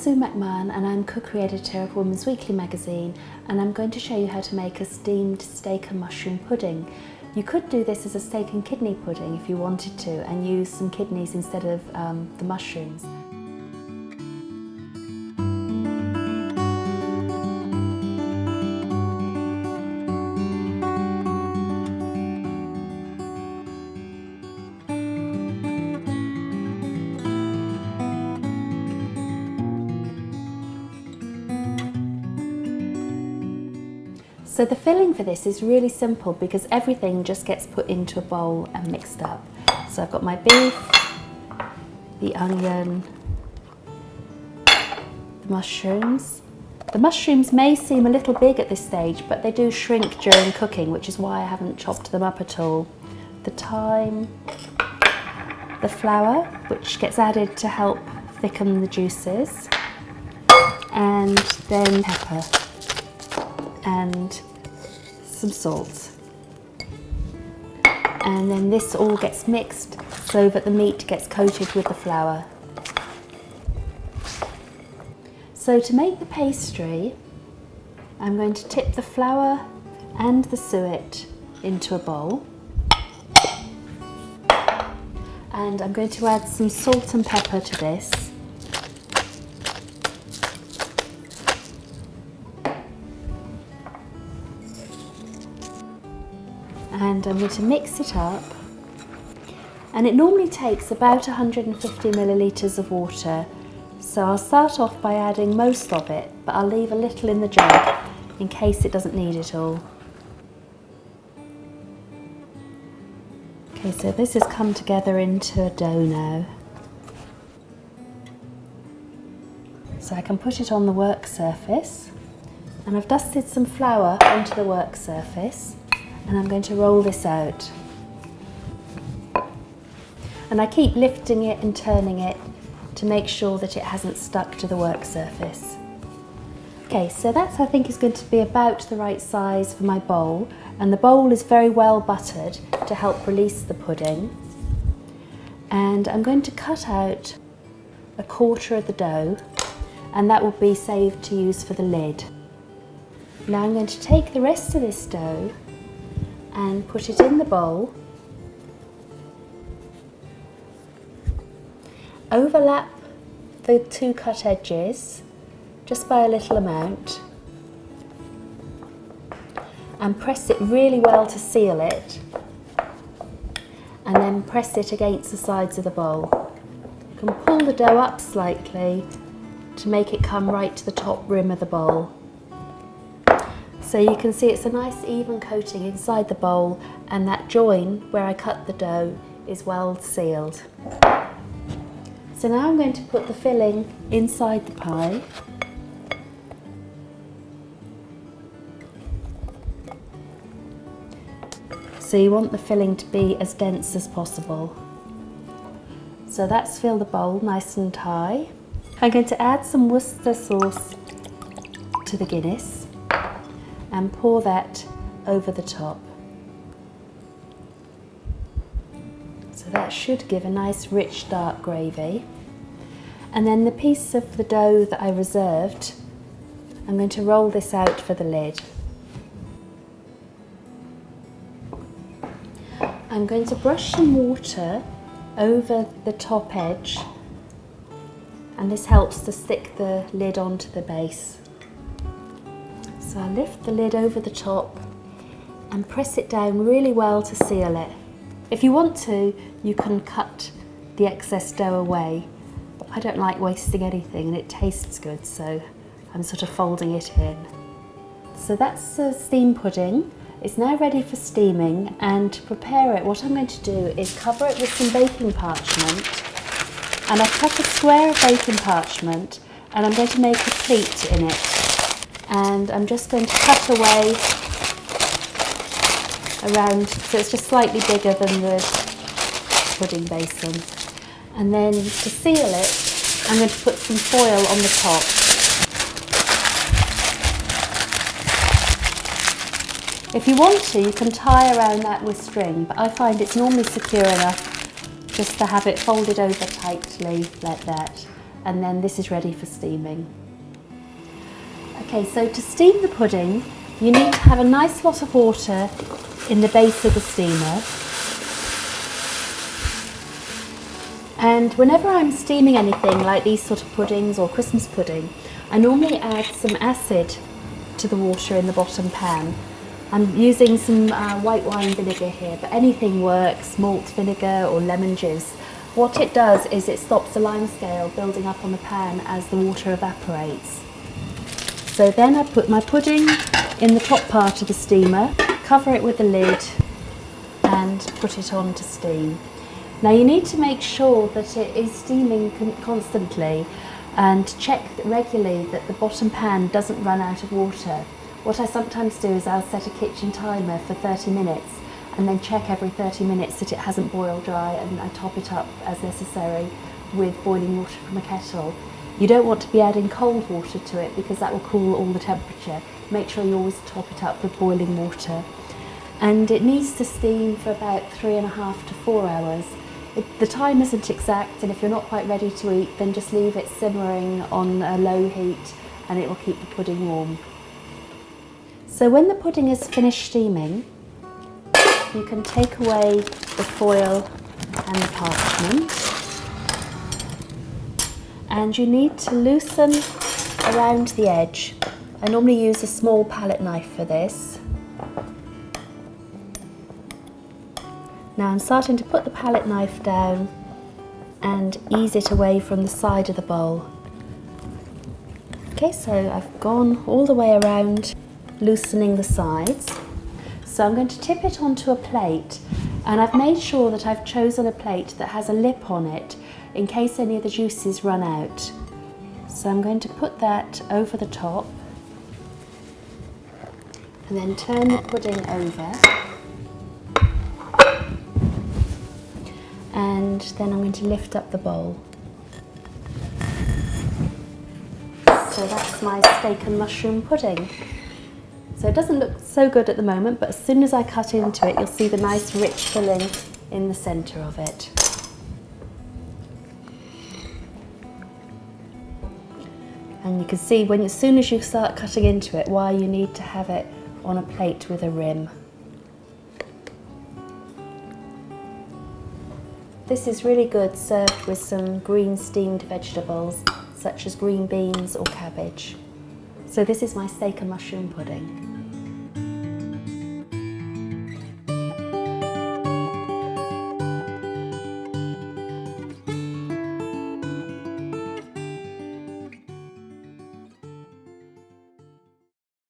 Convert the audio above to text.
Sue McMahon and I'm cook editor of Women's Weekly magazine, and I'm going to show you how to make a steamed steak and mushroom pudding. You could do this as a steak and kidney pudding if you wanted to, and use some kidneys instead of the mushrooms. So the filling for this is really simple because everything just gets put into a bowl and mixed up. So I've got my beef, the onion, the mushrooms. The mushrooms may seem a little big at this stage, but they do shrink during cooking, which is why I haven't chopped them up at all. The thyme, the flour, which gets added to help thicken the juices, and then pepper and some salt. And then this all gets mixed so that the meat gets coated with the flour. So to make the pastry, I'm going to tip the flour and the suet into a bowl. And I'm going to add some salt and pepper to this. And I'm going to mix it up, and it normally takes about 150 millilitres of water, so I'll start off by adding most of it, but I'll leave a little in the jug in case it doesn't need it all. Okay, so this has come together into a dough now, so I can put it on the work surface, and I've dusted some flour onto the work surface. And I'm going to roll this out. And I keep lifting it and turning it to make sure that it hasn't stuck to the work surface. Okay, so that I think is going to be about the right size for my bowl, and the bowl is very well buttered to help release the pudding. And I'm going to cut out a quarter of the dough, and that will be saved to use for the lid. Now I'm going to take the rest of this dough and put it in the bowl, overlap the two cut edges just by a little amount, and press it really well to seal it, and then press it against the sides of the bowl. You can pull the dough up slightly to make it come right to the top rim of the bowl. So you can see it's a nice even coating inside the bowl, and that join where I cut the dough is well sealed. So now I'm going to put the filling inside the pie. So you want the filling to be as dense as possible. So that's filled the bowl nice and high. I'm going to add some Worcester sauce to the Guinness and pour that over the top. So that should give a nice rich dark gravy. And then the piece of the dough that I reserved, I'm going to roll this out for the lid. I'm going to brush some water over the top edge, and this helps to stick the lid onto the base. So I lift the lid over the top and press it down really well to seal it. If you want to, you can cut the excess dough away, but I don't like wasting anything, and it tastes good, so I'm sort of folding it in. So that's the steam pudding. It's now ready for steaming, and to prepare it, what I'm going to do is cover it with some baking parchment, and I've cut a square of baking parchment, and I'm going to make a pleat in it. And I'm just going to cut away around, so it's just slightly bigger than the pudding basin. And then to seal it, I'm going to put some foil on the top. If you want to, you can tie around that with string, but I find it's normally secure enough just to have it folded over tightly like that. and then this is ready for steaming. Okay, so to steam the pudding, you need to have a nice lot of water in the base of the steamer. And whenever I'm steaming anything like these sort of puddings or Christmas pudding, I normally add some acid to the water in the bottom pan. I'm using some white wine vinegar here, but anything works, malt vinegar or lemon juice. What it does is it stops the lime scale building up on the pan as the water evaporates. So then I put my pudding in the top part of the steamer, cover it with the lid and put it on to steam. Now you need to make sure that it is steaming constantly and check regularly that the bottom pan doesn't run out of water. What I sometimes do is I'll set a kitchen timer for 30 minutes and then check every 30 minutes that it hasn't boiled dry, and I top it up as necessary with boiling water from a kettle. You don't want to be adding cold water to it because that will cool all the temperature. Make sure you always top it up with boiling water. And it needs to steam for about 3.5 to 4 hours. The time isn't exact, and if you're not quite ready to eat, then just leave it simmering on a low heat and it will keep the pudding warm. So when the pudding is finished steaming, you can take away the foil and the parchment, and you need to loosen around the edge. I normally use a small palette knife for this. Now I'm starting to put the palette knife down and ease it away from the side of the bowl. Okay, so I've gone all the way around, loosening the sides. So I'm going to tip it onto a plate, and I've made sure that I've chosen a plate that has a lip on it in case any of the juices run out. So I'm going to put that over the top and then turn the pudding over, and then I'm going to lift up the bowl. So that's my steak and mushroom pudding. So it doesn't look so good at the moment, but as soon as I cut into it, you'll see the nice rich filling in the centre of it. And you can see as soon as you start cutting into it, why you need to have it on a plate with a rim. This is really good served with some green steamed vegetables, such as green beans or cabbage. So this is my steak and mushroom pudding.